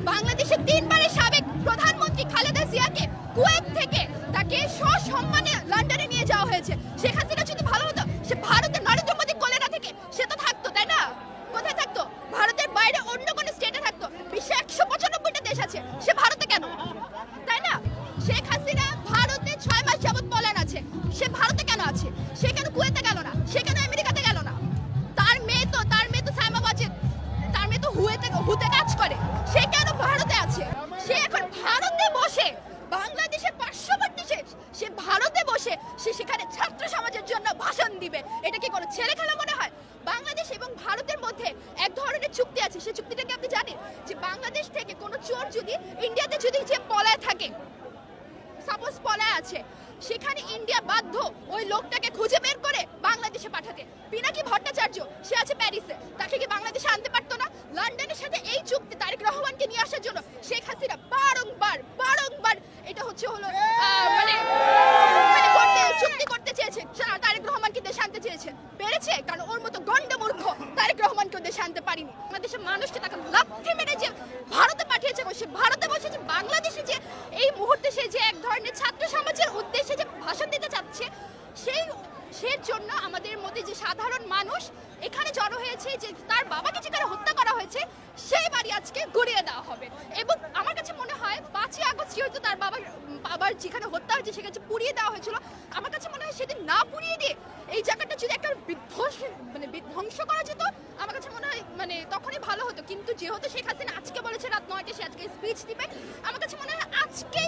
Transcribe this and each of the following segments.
বাংলাদেশের 3 বারের সাবেক প্রধানমন্ত্রী খালেদা জিয়াকে কুয়েত থেকে তাকে সসম্মানে লন্ডনে নিয়ে যাওয়া হয়েছে। শেখ হাসিনা যদি ভালো হতো, সে ভারতের নরেন্দ্র মোদী কোলে না থেকে সে তো থাকতো, তাই না? কোথায় থাকতো? ভারতের বাইরে অন্য কোনো স্টেটে থাকতো। বিশ্বে 195টা দেশ আছে, সে ভারতে কেন? তাই না? শেখ হাসিনা ভারতে 6 মাস যাবত পলায়ন আছে, সে ভারতে কেন আছে? সে কেন কুয়েতে গেল না? সে কেন আমেরিকাতে গেল না? তার মেয়ে তো সাইমা ওয়াজেদ, তার মেয়ে তো হুতে কাজ করে, সে কেন ভারতে আছে? সে এখন ভারতে বসে বাংলাদেশের পার্শ্ববর্তী সে ভারতে বসে সে সেখানে ছাত্র সমাজের জন্য ভাষণ দিবে। এটা কি কোনো ছেলে খেলা মনে হয়? বাংলাদেশ এবং ভারতের মধ্যে এক ধরনের চুক্তি আছে। সেই চুক্তিটাকে আপনি জানেন যে বাংলাদেশ থেকে কোনো চোর যদি ইন্ডিয়াতে যদি যে পলায় থাকে, সাপোজ পলায় আছে, সেখানে ইন্ডিয়া বাধ্য ওই লোকটাকে খুঁজে বের করে বাংলাদেশে পাঠাতে। পিনাকি ভট্টাচার্য সে আছে প্যারিসে, তাকে কি বাংলাদেশে আনতে পারতো না? লন্ডনের সাথে এই চুক্তি তারেক রহমানকে নিয়ে আসার জন্য শেখ হাসিনা বারংবার এটা হলো চুক্তি করতে চেয়েছে, তারেক রহমানকে দেশে আনতে চেয়েছে, পেরেছে? কারণ ওর মতো গন্ডমূর্খ তারেক রহমানকে দেশে আনতে পারিনি। বাংলাদেশের মানুষকে তাকে লাথি মেরে যে ভারতে পাঠিয়েছে, সে ভারতে বসে যে বাংলাদেশে যে এই মুহূর্তে সে যে এক ধরনের ছাত্র সমাজের উদ্দেশ্যে যে ভাষণ দিতে চাচ্ছে, সেই জন্য আমাদের মধ্যে যে সাধারণ মানুষ এখানে জড়ো হয়েছে, যে তার বাবাকে যেখানে হত্যা করা হয়েছে সেই বাড়ি আজকে গড়িয়ে দেওয়া হবে। এবং আমার কাছে মনে হয় 5ই আগস্ট যেহেতু তার বাবার যেখানে হত্যা হয়েছে সেখানে পুড়িয়ে দেওয়া হয়েছিল, আমার কাছে মনে হয় সেদিন না পুড়িয়ে দিয়ে এই জায়গাটা যদি একটা বিধ্বংস করা যেত, আমার কাছে মনে হয় তখনই ভালো হতো। কিন্তু যেহেতু শেখ হাসিনা আজকে বলেছে রাত 9টায় সে আজকে স্পিচ দিবে, আমার কাছে মনে হয় আজকে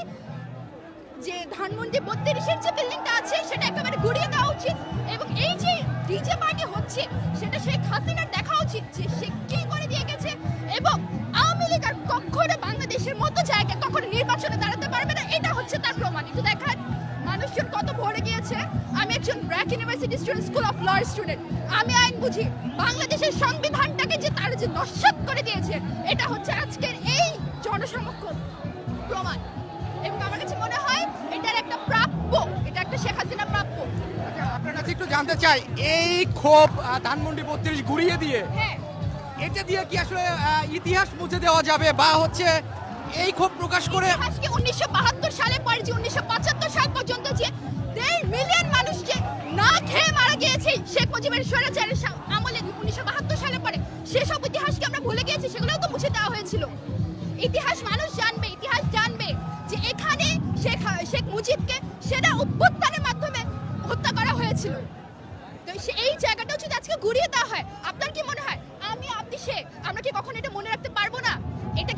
যে ধানমন্ডি 32-এর যে বিল্ডিংটা আছে সেটা একেবারে গুড়িয়ে দেওয়া উচিত। এবং এই যে ডিজে পার্টি হচ্ছে সেটা শেখ হাসিনার দেখা উচিত যে সে কি করে দিয়ে গেছে। এবং আওয়ামী লীগ আর কখনো বাংলাদেশের মতো জায়গায় কখনো নির্বাচনে দাঁড়াতে পারবে না, এটা হচ্ছে তার প্রমাণ। একটু দেখান মানুষজন কত ভরে গিয়েছে। আমি একজন BRAC university student, school of law student, আমি আইন বুঝি। বাংলাদেশের সংবিধানটাকে যে তারা যে নস্যাৎ করে দিয়েছে, এটা হচ্ছে আজকের এই জনসমক্ষণ প্রমাণ। এবং আমার কাছে মনে হয় এটার একটা প্রাপ্য, এটা একটা শেখ হাসিনা প্রাপ্য। আপনার কাছে একটু জানতে চাই, এই ক্ষোভ ধানমন্ডি 32 ঘুরিয়ে দিয়ে, এটা দিয়ে কি আসলে ইতিহাস মুছে দেওয়া যাবে, বা হচ্ছে এই ক্ষোভ প্রকাশ করে আজকে 1972 সালে পরে যে 1975 সাল পর্যন্ত যে 1.5 মিলিয়ন মানুষ যে না খেয়ে মারা গিয়েছে শেখ মুজিবের স্বৈরাচারের আমলে 1972 সালে পরে, সেসব ইতিহাসকে আমরা ভুলে গিয়েছি, সেগুলোও তো মুছে দেওয়া হয়েছিল। ইতিহাস মানুষ জানবে, ইতিহাস জানবে যে এখানে শেখ মুজিবকে সেনা অভ্যুত্থান